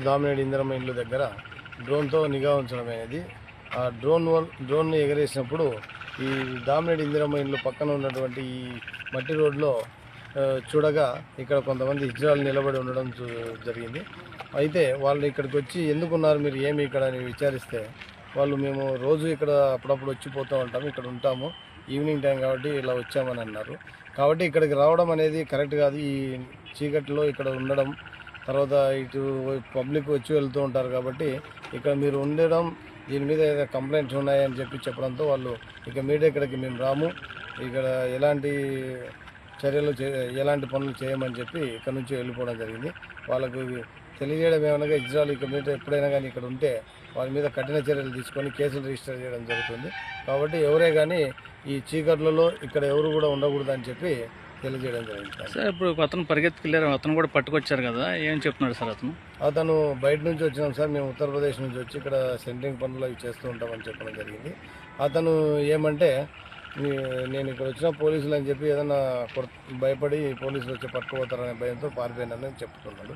దామినేడు ఇందిరమ్మ ఇల్లు దగ్గర డ్రోన్తో నిఘా ఉంచడం అనేది ఆ డ్రోన్ ఎగరేసినప్పుడు ఈ దామినేడు ఇందిరమ్మ ఇల్లు పక్కన ఉన్నటువంటి ఈ మట్టి రోడ్లో చూడగా ఇక్కడ కొంతమంది ఇజ్రాయల్ నిలబడి ఉండడం జరిగింది. అయితే వాళ్ళు ఇక్కడికి వచ్చి ఎందుకున్నారు మీరు ఏమి ఇక్కడ అని విచారిస్తే వాళ్ళు మేము రోజు ఇక్కడ అప్పుడప్పుడు వచ్చిపోతూ ఉంటాము, ఇక్కడ ఉంటాము, ఈవినింగ్ టైం కాబట్టి ఇలా వచ్చామని అన్నారు. కాబట్టి ఇక్కడికి రావడం అనేది కరెక్ట్ కాదు. ఈ చీకట్లో ఇక్కడ ఉండడం, తర్వాత ఇటు పబ్లిక్ వచ్చి వెళ్తూ ఉంటారు కాబట్టి ఇక్కడ మీరు ఉండడం దీని మీద ఏదైనా కంప్లైంట్స్ ఉన్నాయని చెప్పడంతో వాళ్ళు ఇక మీడియా ఇక్కడికి మేము రాము, ఇక్కడ ఎలాంటి చర్యలు ఎలాంటి పనులు చేయమని చెప్పి ఇక్కడ నుంచి వెళ్ళిపోవడం జరిగింది. వాళ్ళకు తెలియజేయడం ఏమనగా ఇజ్రాయల్ ఇక మీద ఎప్పుడైనా కానీ ఇక్కడ ఉంటే వాళ్ళ మీద కఠిన చర్యలు తీసుకొని కేసులు రిజిస్టర్ చేయడం జరుగుతుంది. కాబట్టి ఎవరే కానీ ఈ చీకట్లలో ఇక్కడ ఎవరు కూడా ఉండకూడదు అని చెప్పి తెలియజేయడం జరిగింది. సార్ ఇప్పుడు అతను పరిగెత్తుకెళ్ళారు, అతను కూడా పట్టుకొచ్చారు కదా, ఏం చెప్తున్నాడు సార్? అతను బయట నుంచి వచ్చినాం సార్, మేము ఉత్తరప్రదేశ్ నుంచి వచ్చి ఇక్కడ సెంట్రింగ్ పనులు అవి చేస్తూ ఉంటామని చెప్పడం జరిగింది. అతను ఏమంటే నేను ఇక్కడ వచ్చిన పోలీసులు అని చెప్పి ఏదన్నా భయపడి పోలీసులు వచ్చి పట్టుకుపోతారనే భయంతో పారిపోయినానని చెప్తున్నాడు.